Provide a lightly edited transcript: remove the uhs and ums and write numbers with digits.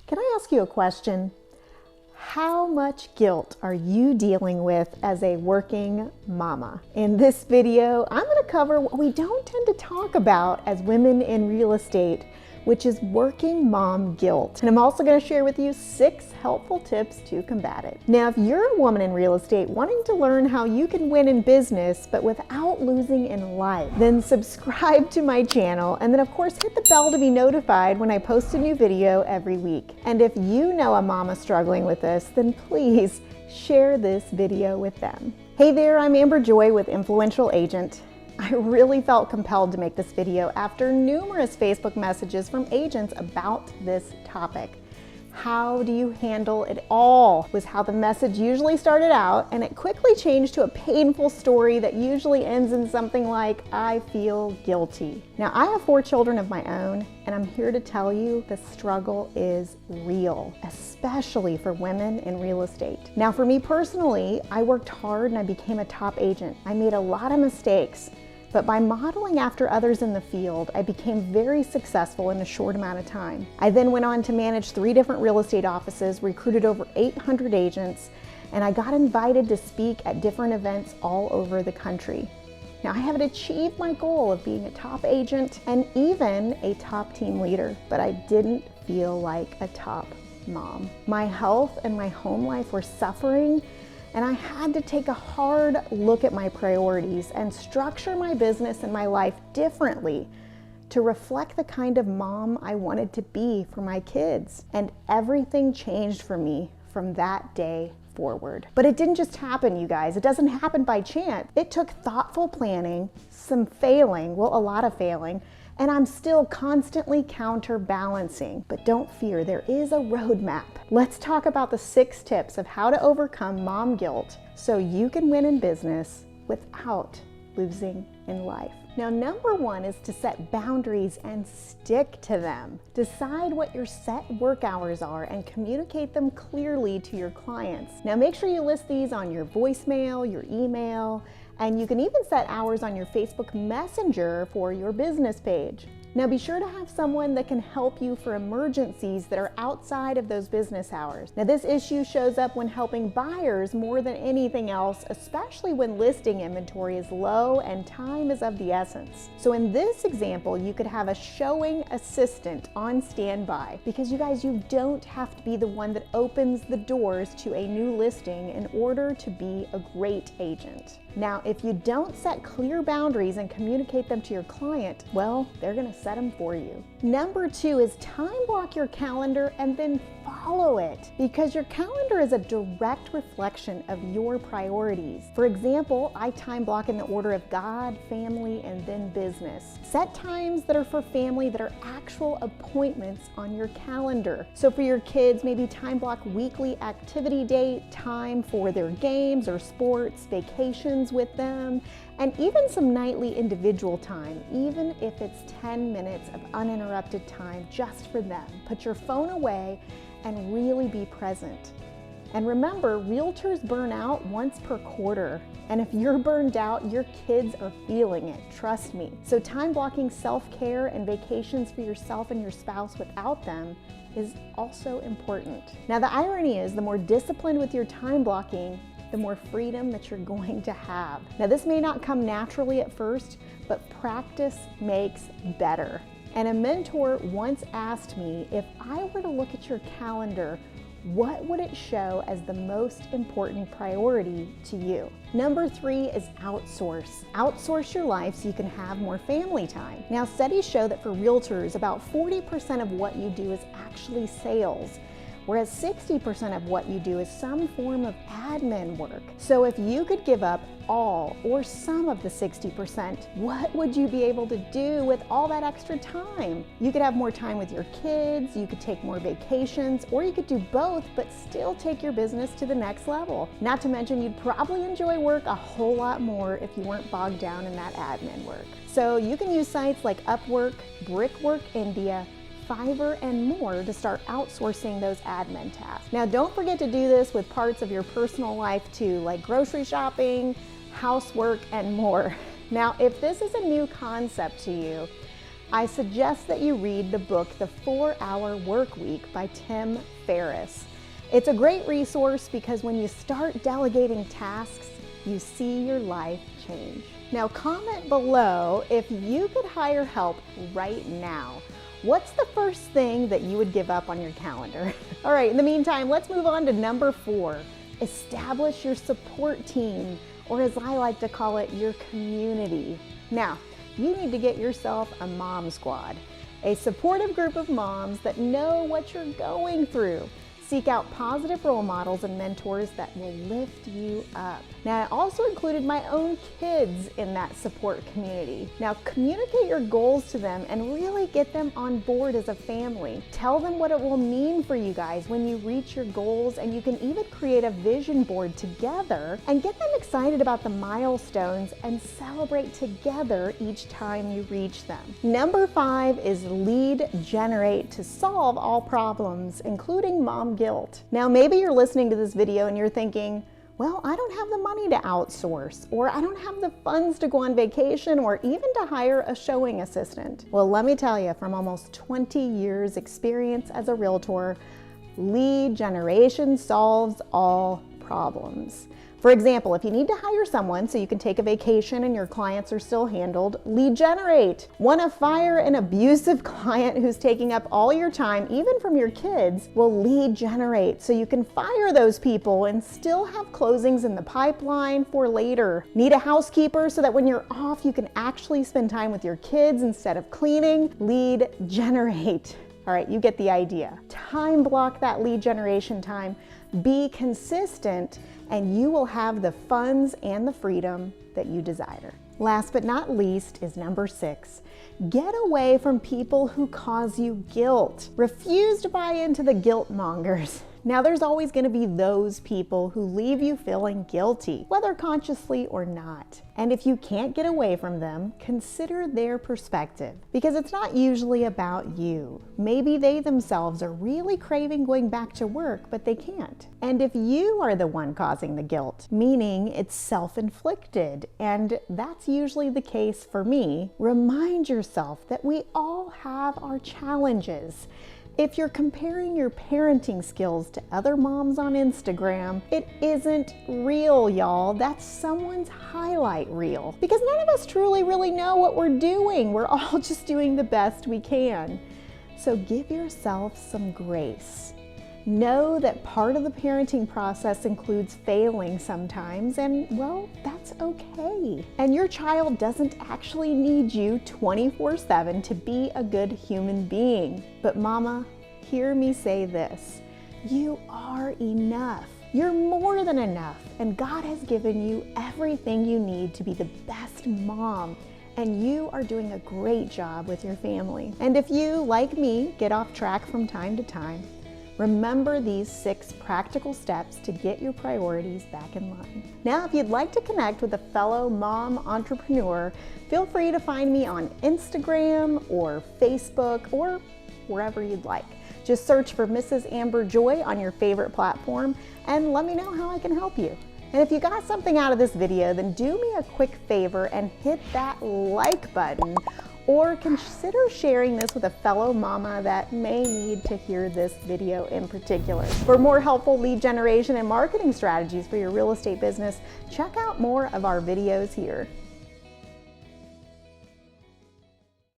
Can I ask you a question? How much guilt are you dealing with as a working mama? In this video, I'm going to cover what we don't tend to talk about as women in real estate, which is working mom guilt. And I'm also going to share with you 6 helpful tips to combat it. Now, if you're a woman in real estate wanting to learn how you can win in business, but without losing in life, then subscribe to my channel. And then of course, hit the bell to be notified when I post a new video every week. And if you know a mama struggling with this, then please share this video with them. Hey there, I'm Amber Joy with Influential Agent. I really felt compelled to make this video after numerous Facebook messages from agents about this topic. How do you handle it all? Was how the message usually started out, and it quickly changed to a painful story that usually ends in something like, I feel guilty. Now, I have 4 children of my own, and I'm here to tell you the struggle is real, especially for women in real estate. Now, for me personally, I worked hard and I became a top agent. I made a lot of mistakes. But by modeling after others in the field, I became very successful in a short amount of time. I then went on to manage 3 different real estate offices, recruited over 800 agents, and I got invited to speak at different events all over the country. Now, I haven't achieved my goal of being a top agent and even a top team leader, but I didn't feel like a top mom. My health and my home life were suffering, and I had to take a hard look at my priorities and structure my business and my life differently to reflect the kind of mom I wanted to be for my kids. And everything changed for me from that day forward. But it didn't just happen, you guys. It doesn't happen by chance. It took thoughtful planning, some failing, well, a lot of failing, and I'm still constantly counterbalancing. But don't fear, there is a roadmap. Let's talk about the 6 tips of how to overcome mom guilt so you can win in business without losing in life. Now, number 1 is to set boundaries and stick to them. Decide what your set work hours are and communicate them clearly to your clients. Now, make sure you list these on your voicemail, your email, and you can even set hours on your Facebook Messenger for your business page. Now, be sure to have someone that can help you for emergencies that are outside of those business hours. Now, this issue shows up when helping buyers more than anything else, especially when listing inventory is low and time is of the essence. So in this example, you could have a showing assistant on standby because you guys, you don't have to be the one that opens the doors to a new listing in order to be a great agent. Now, if you don't set clear boundaries and communicate them to your client, well, they're going to set them for you. Number 2 is time block your calendar and then follow it, because your calendar is a direct reflection of your priorities. For example, I time block in the order of God, family, and then business. Set times that are for family that are actual appointments on your calendar. So for your kids, maybe time block weekly activity date, time for their games or sports, vacations with them, and even some nightly individual time, even if it's 10 minutes of uninterrupted time just for them. Put your phone away and really be present. And remember, realtors burn out once per quarter. And if you're burned out, your kids are feeling it, trust me. So time blocking self-care and vacations for yourself and your spouse without them is also important. Now, the irony is the more disciplined with your time blocking, the more freedom that you're going to have. Now, this may not come naturally at first, but practice makes better. And a mentor once asked me, if I were to look at your calendar, what would it show as the most important priority to you? Number 3 is outsource. Outsource your life so you can have more family time. Now, studies show that for realtors, about 40% of what you do is actually sales, whereas 60% of what you do is some form of admin work. So if you could give up all or some of the 60%, what would you be able to do with all that extra time? You could have more time with your kids, you could take more vacations, or you could do both but still take your business to the next level. Not to mention, you'd probably enjoy work a whole lot more if you weren't bogged down in that admin work. So you can use sites like Upwork, Brickwork India, Fiverr, and more to start outsourcing those admin tasks. Now, don't forget to do this with parts of your personal life too, like grocery shopping, housework, and more. Now, if this is a new concept to you, I suggest that you read the book, The 4-Hour Workweek by Tim Ferriss. It's a great resource because when you start delegating tasks, you see your life change. Now comment below if you could hire help right now. What's the first thing that you would give up on your calendar? All right, in the meantime, let's move on to number 4. Establish your support team, or as I like to call it, your community. Now, you need to get yourself a mom squad, a supportive group of moms that know what you're going through. Seek out positive role models and mentors that will lift you up. Now, I also included my own kids in that support community. Now, communicate your goals to them and really get them on board as a family. Tell them what it will mean for you guys when you reach your goals, and you can even create a vision board together and get them excited about the milestones and celebrate together each time you reach them. Number 5 is lead generate to solve all problems, including mom guilt. Now, maybe you're listening to this video and you're thinking, well, I don't have the money to outsource, or I don't have the funds to go on vacation, or even to hire a showing assistant. Well, let me tell you, from almost 20 years experience as a realtor, lead generation solves all problems. For example, if you need to hire someone so you can take a vacation and your clients are still handled, lead generate. Want to fire an abusive client who's taking up all your time, even from your kids? Well, lead generate so you can fire those people and still have closings in the pipeline for later. Need a housekeeper so that when you're off, you can actually spend time with your kids instead of cleaning? Lead generate. All right, you get the idea. Time block that lead generation time. Be consistent, and you will have the funds and the freedom that you desire. Last but not least is number 6. Get away from people who cause you guilt. Refuse to buy into the guilt mongers. Now, there's always going to be those people who leave you feeling guilty, whether consciously or not. And if you can't get away from them, consider their perspective, because it's not usually about you. Maybe they themselves are really craving going back to work, but they can't. And if you are the one causing the guilt, meaning it's self-inflicted, and that's usually the case for me, remind yourself that we all have our challenges. If you're comparing your parenting skills to other moms on Instagram, it isn't real, y'all. That's someone's highlight reel. Because none of us truly really know what we're doing. We're all just doing the best we can. So give yourself some grace. Know that part of the parenting process includes failing sometimes, and well, that's okay. And your child doesn't actually need you 24/7 to be a good human being. But mama, hear me say this: you are enough. You're more than enough, and God has given you everything you need to be the best mom. And you are doing a great job with your family. And if you, like me, get off track from time to time, remember these 6 practical steps to get your priorities back in line. Now, if you'd like to connect with a fellow mom entrepreneur, feel free to find me on Instagram or Facebook or wherever you'd like. Just search for Mrs. Amber Joy on your favorite platform and let me know how I can help you. And if you got something out of this video, then do me a quick favor and hit that like button, or consider sharing this with a fellow mama that may need to hear this video in particular. For more helpful lead generation and marketing strategies for your real estate business, check out more of our videos here.